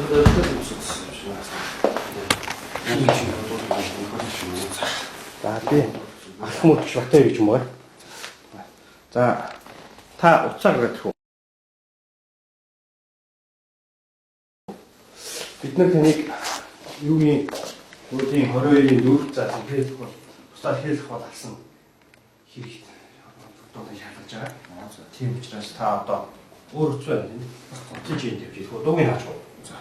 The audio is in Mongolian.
За би алхам удаж баттай гэж юм байна. За та уцаар гэх үү? Бид нар таныг юуны өөрийн 22-ийн нүүрс заа хэлэх бол бусдаар хэлэх бол алсан хэрэгтэй. Дуудаж шаардаж байгаа. Тийм учраас та одоо өөр хэцүү байна тийм. Оцсон чинь тавьж хэлэх үү? Дуугийн хаач уу? За.